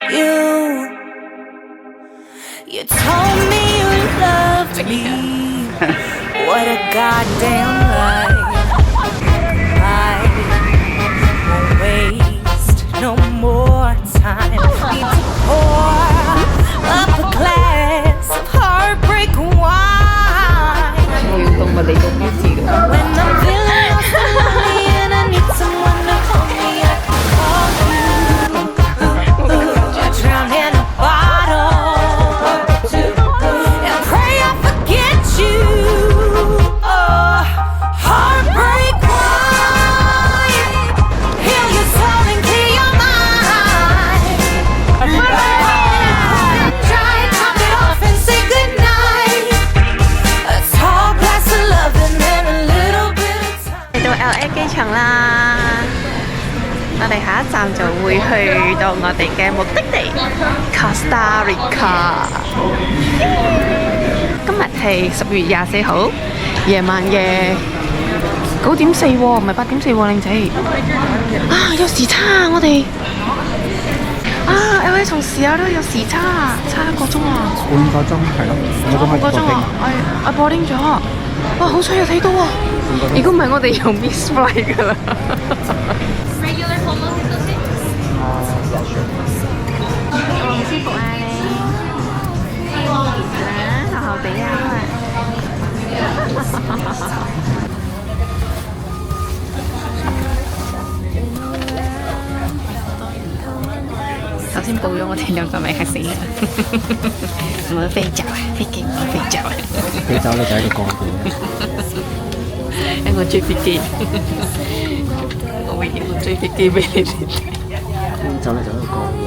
You told me you loved me. What a goddamn lie. I won't waste no more time. Need to pour up a glass of heartbreak wine. When I'm feeling lost and lonely and I need someone to hold me, I can call you. Drown in a bottle.And pray I forget you. Oh, heartbreak wine. Heal your soul and clear your mind. Try, top it off and say goodnight. A tall glass of loving and a little bit of time. 嚟到 LA 機場啦，我哋下一站就會去到我哋嘅目的地 Costa Rica。今日係10月24號，夜晚嘅9:04喎，唔係8:04喎，靚仔。啊，有時差啊，我哋。啊 ，LA 同時有都有時差，差1個鐘啊。半個鐘係咯，半個鐘啊，我boarding咗。哇，好彩有睇到喎！如果唔係，我哋又 miss flight 㗎啦。Regular homo sausage？黃師傅啊你，後後地啊！頭先報咗我哋兩個名係死啦！我飛走啊，飛機我飛走啊！飛走你就喺度講嘢。因為我追飛機，我永遠會追飛機俾你哋睇。走你就喺度講嘢。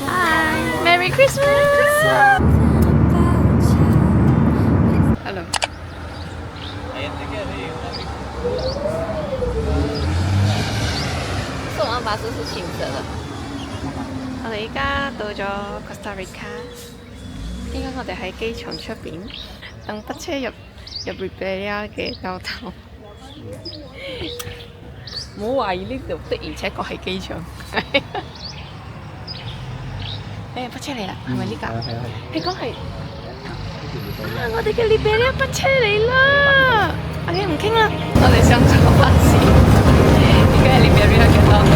Hi, Merry Christmas! Hello. 送完巴士是醒着的。我哋依家到咗 Costa Rica， 依家我哋喺機場出邊等北車入 Ribeira 嘅交頭。唔好懷疑呢度的而且確係機場。北車嚟啦，係咪呢架？你講係啊！我哋嘅 Ribeira 北車嚟啦！OK，唔傾啦，我哋上咗巴士，而家係 Ribeira 嘅交頭。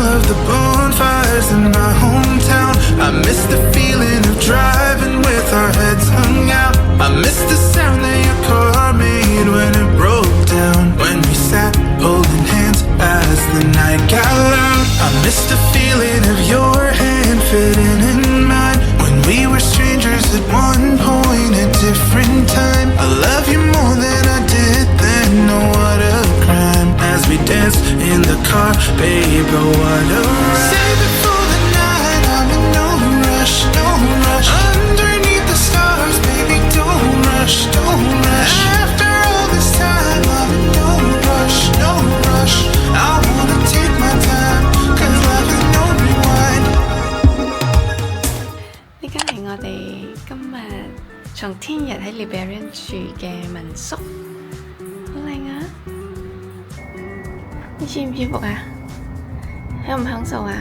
Of the bonfires in my hometown, I miss the feeling of driving with our heads hung out. I miss the sound that your car made when it broke down, when we sat holding hands as the night got loud. I miss the feeling of your hand fitting in mine when we were strangers at one point, a different time. I love you more than I did then, oh what a crime. As we danced in the car, babe, oh what a ride. Save it for the night, I'm in no rush, no rush. Underneath the stars, baby, don't rush, don't rush. After all this time, I'm in no rush, no rush. I wanna take my time, cause life is no rewind. 呢間係我哋今日從天日喺 Ribeira 住嘅民宿，好靚啊！你舒唔舒服啊？享唔享受啊？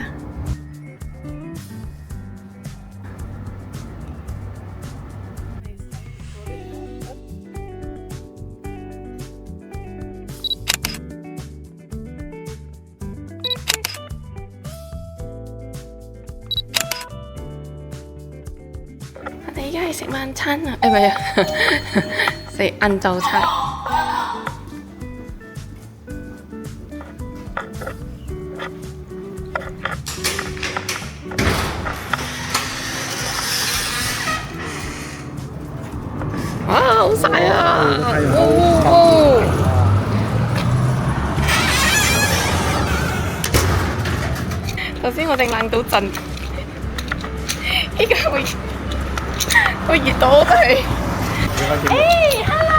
我哋而家係食晚餐啊！唔係啊，食晏晝餐。哇，好晒啊！頭先我哋冷到震，依家會熱到我哋。Hey, hello,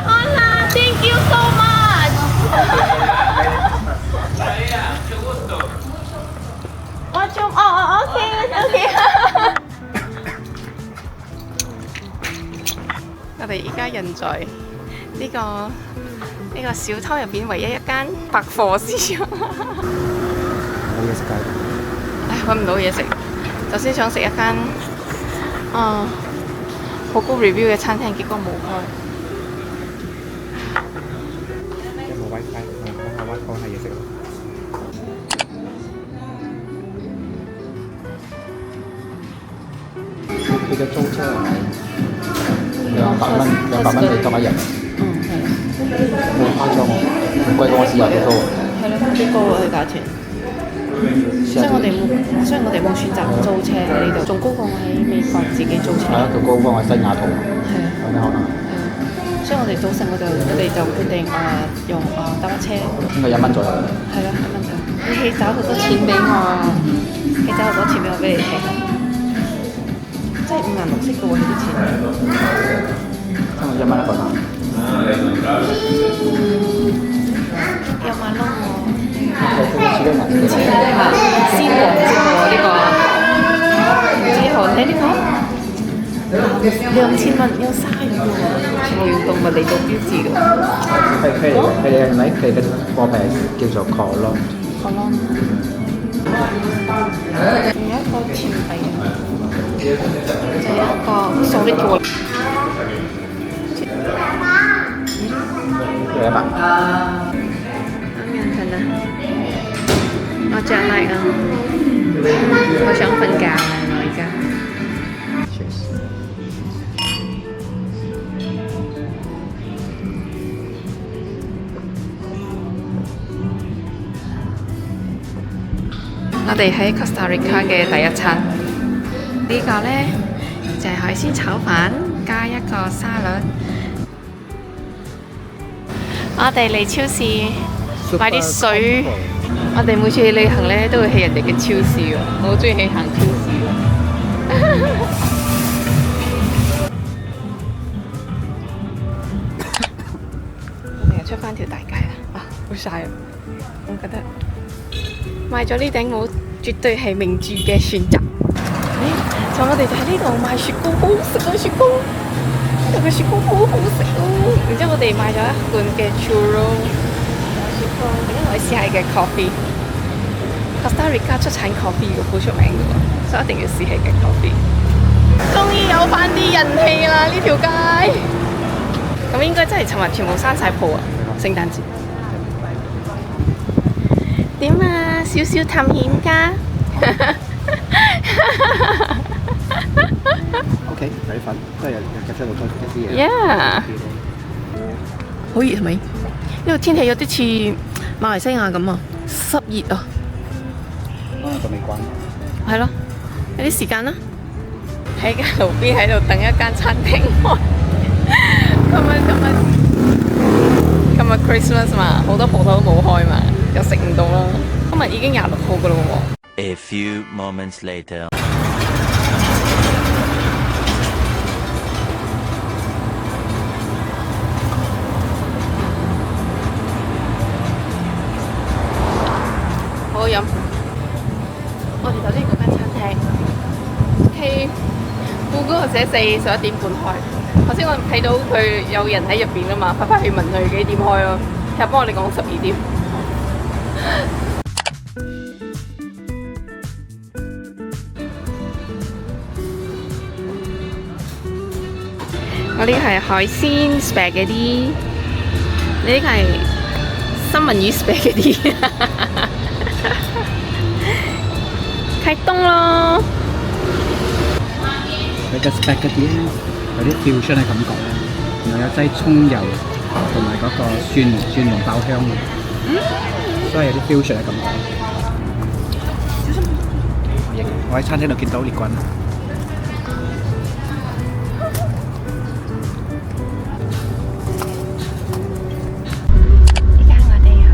hola, thank you so much. 我仲OK。我哋依家人在呢個小偷入邊唯一一間百貨市場。冇嘢食㗎。唉，揾唔到嘢食，就先想食一間好高 review 嘅餐廳，結果冇開。有冇 WiFi？我下 WiFi 下嘢食咯。佢嘅租車係咪200蚊你當一日？冇誇張喎，唔貴過我豉油幾多喎？係咯，幾高啊佢價錢。所以我哋冇選擇租車喺呢度，仲高過我喺美國自己租車。係啊，仲高過我喺西雅圖。係啊，有啲可能。所以我哋早晨我哋就決定用搭車。應該1蚊左右。係啦，1蚊左右。你找好多錢俾我，你找好多錢俾我俾你睇下，真係5顏6色嘅喎呢啲錢。差唔多1蚊一個單。有馬騮喎。佢嘅鮮黃色喎呢個，之後睇呢個2000蚊有鯊魚喎，全部用動物嚟做標誌嘅。佢哋係咪佢嘅貨幣叫做 Camal？仲有一個錢幣啊，就係一個數呢個。100。啱人陣啊！我着嚟啊！我想瞓覺啦，我而家。我哋喺 Costa Rica 嘅第一餐，呢個呢就係海鮮炒飯加一個沙律。我哋嚟超市買啲水。我哋每次去旅行咧，都會去人哋嘅超市喎。我好中意去行超市喎。我哋又出翻條大街啦！好曬啊！我覺得買咗呢頂帽絕對係明智嘅選擇。就我哋就喺呢度買雪糕，好食啊雪糕！呢度嘅雪糕好好食哦。然之後我哋買咗一罐嘅 churro。因為我試下嘅 coffee，Costa Rica 出產 coffee 嘅，好出名嘅喎，所以一定要試下嘅 coffee。終於有翻啲人氣啦！呢條街，咁應該真係尋日全部閂晒鋪啊！聖誕節點啊？少少探險家。OK，抵瞓，都係有夾出到多一啲嘢。Yeah， 好熱係咪？呢度天氣有啲似馬來西亞咁啊，濕熱啊。仲未關。係咯，有啲時間啦。喺間路邊喺度等一間餐廳開。今日 Christmas 嘛，好多鋪頭都冇開嘛，又食唔到啦。今日已經26號噶啦喎。A few moments later. 好飲。我哋頭先嗰間餐廳係Google寫11點半開。頭先我睇到佢有人喺入邊啊嘛，快去問佢幾點開咯。佢幫我哋講12點。我呢個係海鮮 spaghetti，呢個係三文魚 spaghetti。開動咯！佢嘅 spaghetti 有啲跳出嘅感覺咧，然後有劑葱油同埋嗰個蒜蓉爆香嘅，所以有啲 fusion 嘅感覺。我喺餐廳度見到列棍。依家我哋去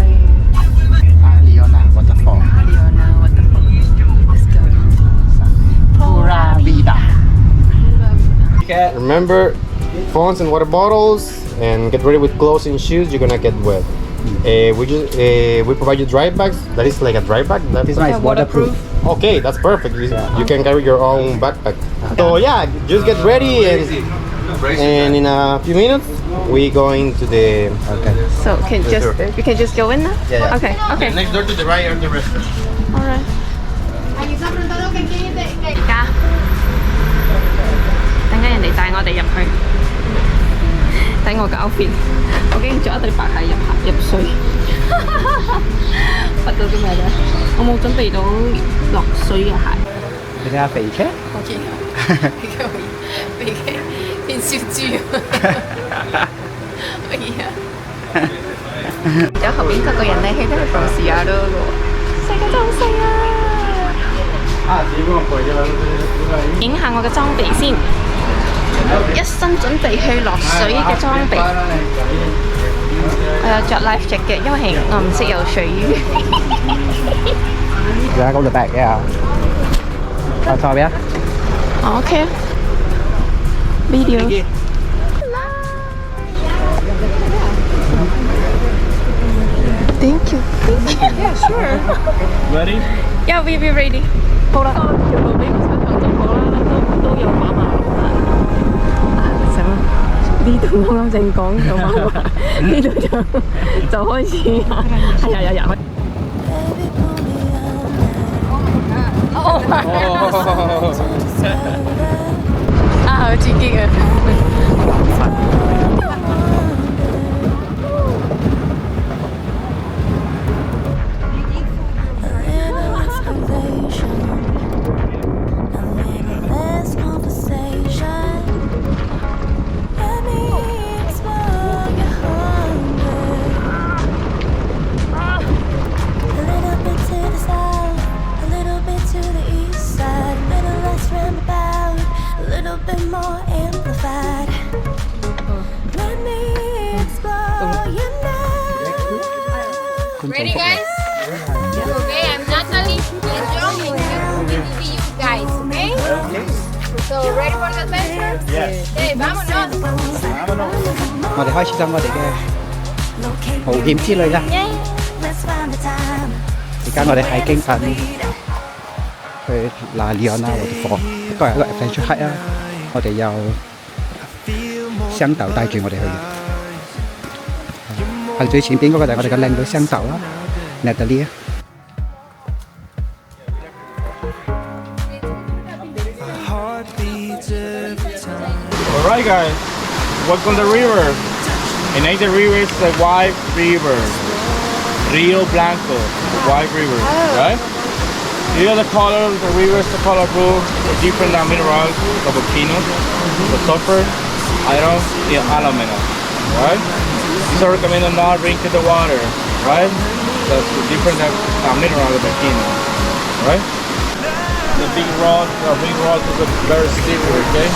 Leona Waterfall。Leona Waterfall。Let's go。Pura Vida。Remember, phones and water bottles, and get ready with clothes and shoes. You're gonna get wet. We provide you dry bags. That is like a dry bag. This one is waterproof. Okay, that's perfect. You can carry your own backpack. So yeah, just get ready and And in a few minutes, we going to the. Okay. So we can just go in now. Yeah. Okay. Okay. Next door to the right are the restaurant. Alright. 而家等緊人哋帶我哋入去，睇我嘅 outfit，我竟然着一對白鞋入水，不到啲咩啫？我冇準備到落水嘅鞋。你睇下肥茄，我見肥嘅變燒豬，乜嘢啊？有後邊嗰個人咧，喺度放視下咯喎，世界真係好細啊！影下我嘅裝備先，一身準備去落水嘅裝備。我有着 life jacket，因為我唔識游水。而家嗰度 back 嘅，我左邊。OK。Video。Thank you. Yeah, sure. Ready? Yeah, we be ready. 好啦，條路俾我想象中好啦，都有馬路啊！成呢度啱啱正講有馬路，呢度就開始係呀。啊，好刺激啊！Ready, guys? Okay, I'm Natalie. Please join me with you guys, okay? So, ready for the adventure? Yes. Okay, vámonos. 我哋開始咗我哋嘅冒險之旅啦！而家我哋係經緊去Leona Waterfall，都係一個 adventure hike 啊！我哋有向導帶住我哋去嘅。係最前邊嗰個就係我哋嘅靚女向導啦，Natalie。Alright, guys. Welcome to the river. And the river is the White River. Rio Blanco, White River, right? Here are the colors. The river is the colorful, the different minerals, the volcanoes, the sulfur, iron, and aluminum, right? These are recommended not drink the water, right? That's the different mineral of the volcano, right? The big rock is very slippery, okay?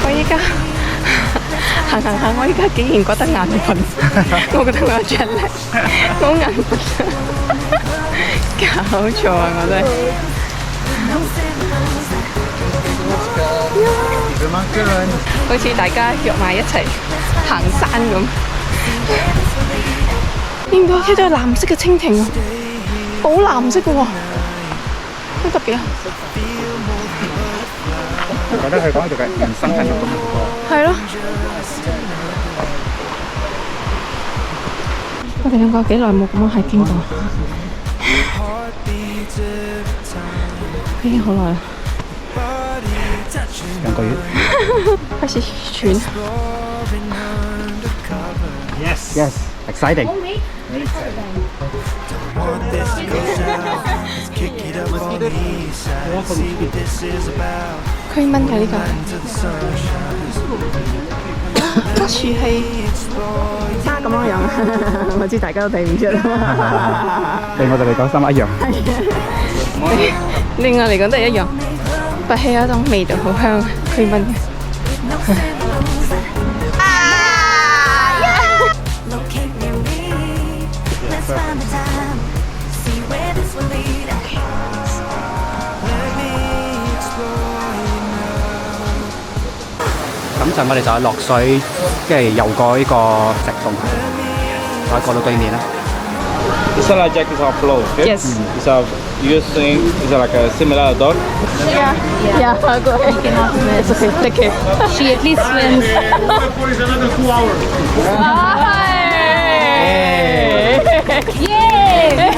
我依家行，我依家竟然覺得眼瞓，我覺得我有著力，我好眼瞓，搞錯啊！我真係，好似大家約埋一齊行山咁。見到呢度係藍色嘅蜻蜓喎，寶藍色嘅喎，好特別啊！我覺得佢講呢度嘅人生係咁嘅喎。係咯。我哋兩個幾耐冇咁樣喺經過？已經好耐啦。2個月。開始喘。Yes, exciting. Cream 蚊嘅呢個，樹係花咁樣樣。我知大家都睇唔出啦。對我哋嚟講，三一樣。另外嚟講都係一樣，不氣嗰種味道好香，驅蚊嘅。Locate near me. Let's find the time. See where this will lead us. Let me explore you now. 咁就我哋就係落水，跟住遊過呢個石洞，再過到對面啦。This life jacket is our flow, okay? Yes. It's a using it's like a similar dog. Yeah, I'll go ahead. It's okay, take care. She at least swims. Yay!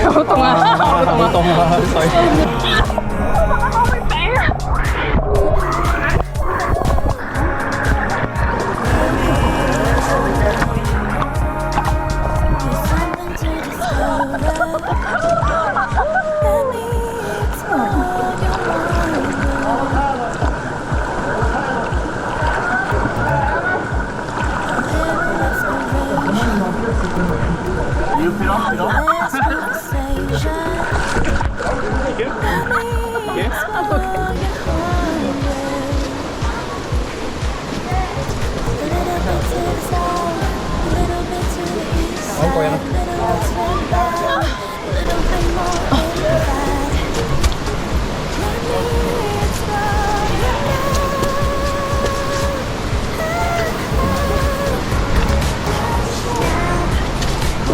好凍啊！好凍啊！啲水。好過癮啊！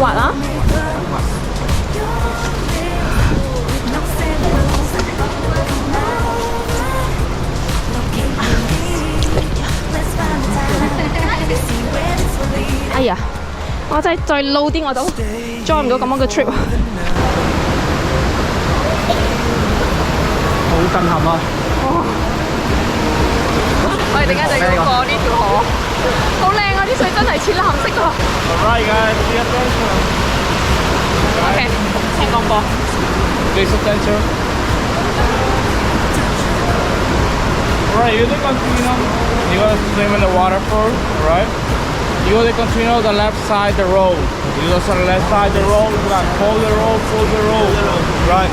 滑啊！哎呀，我真係再撈啲我都 join 唔到咁樣嘅 trip 啊！好震撼啊！我哋陣間就要過呢條河，好靚啊！啲水真係淺藍色㗎。Alright guys, pay attention. OK，請講過。Please attention. Alright, you continue. You gotta swim in the waterfall, right? You gotta continue the left side the road. You go on the left side the road, you gotta pull the road, right?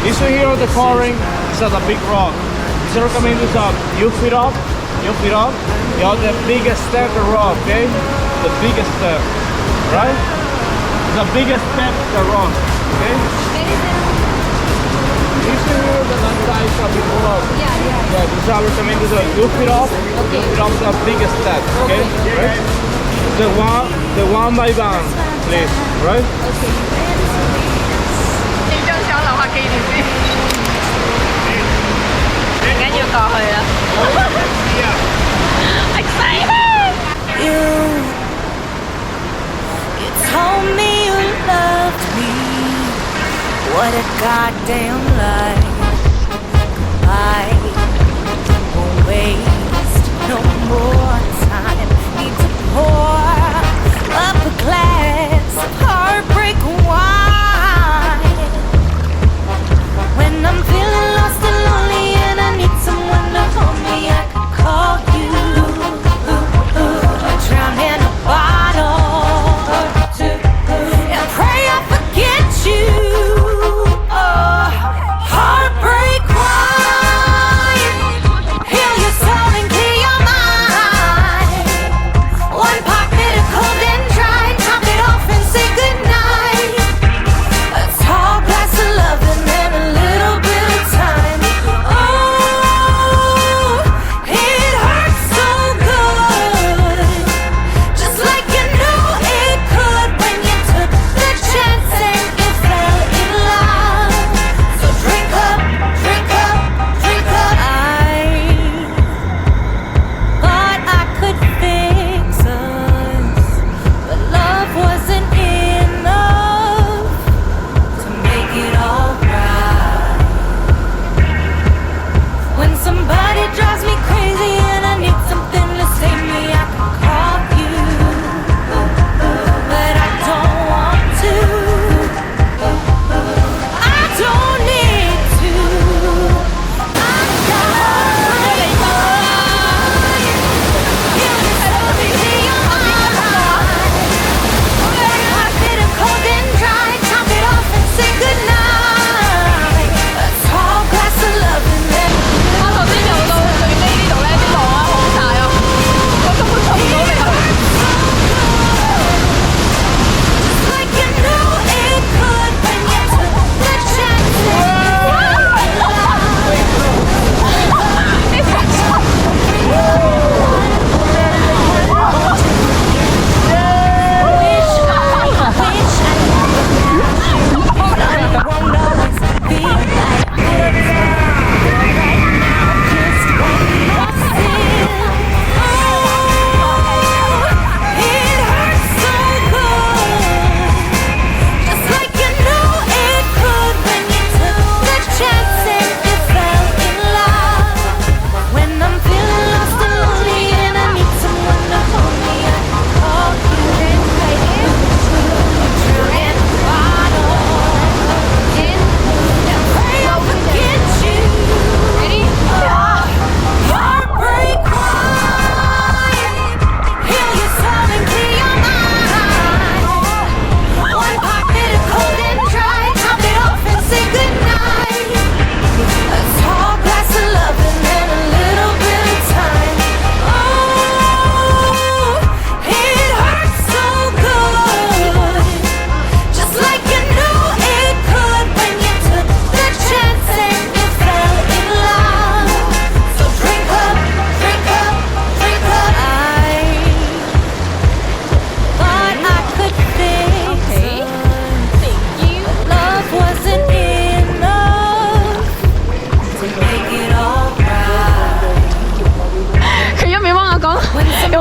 This one here on the covering is a big rock. This recommend is you feet up, you have the biggest step the rock, okay? The biggest step, right? The biggest step the rock, okay? This one here the left side is a big rock. Yeah, this I recommend is you feet up the biggest step, okay? Right? The one by one, please, right? 影張相留下紀念先，陣間要過去啦。Excited! You told me you loved me. What a goddamn lie. I won't waste no more time. Need to pour up a glass of heartbreak wine. When I'm feeling lost and lonely and I need someone to hold me, I could call you. Drown in a bottle and pray I forget you. Oh,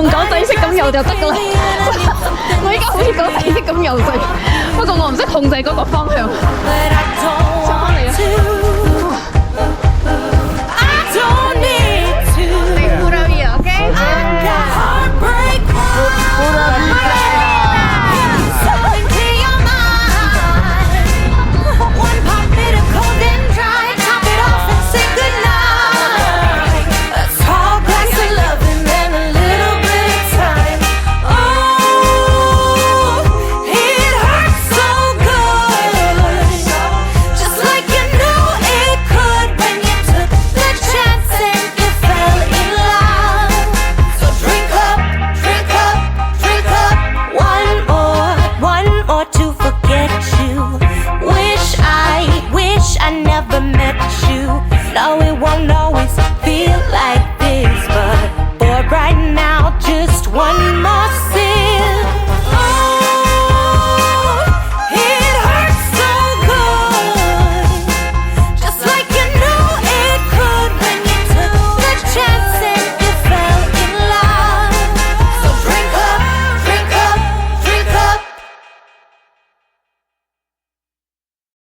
用狗仔式咁游就得噶啦。我依家好似狗仔式咁游水，不過我唔識控制嗰個方向。 but I don't want to.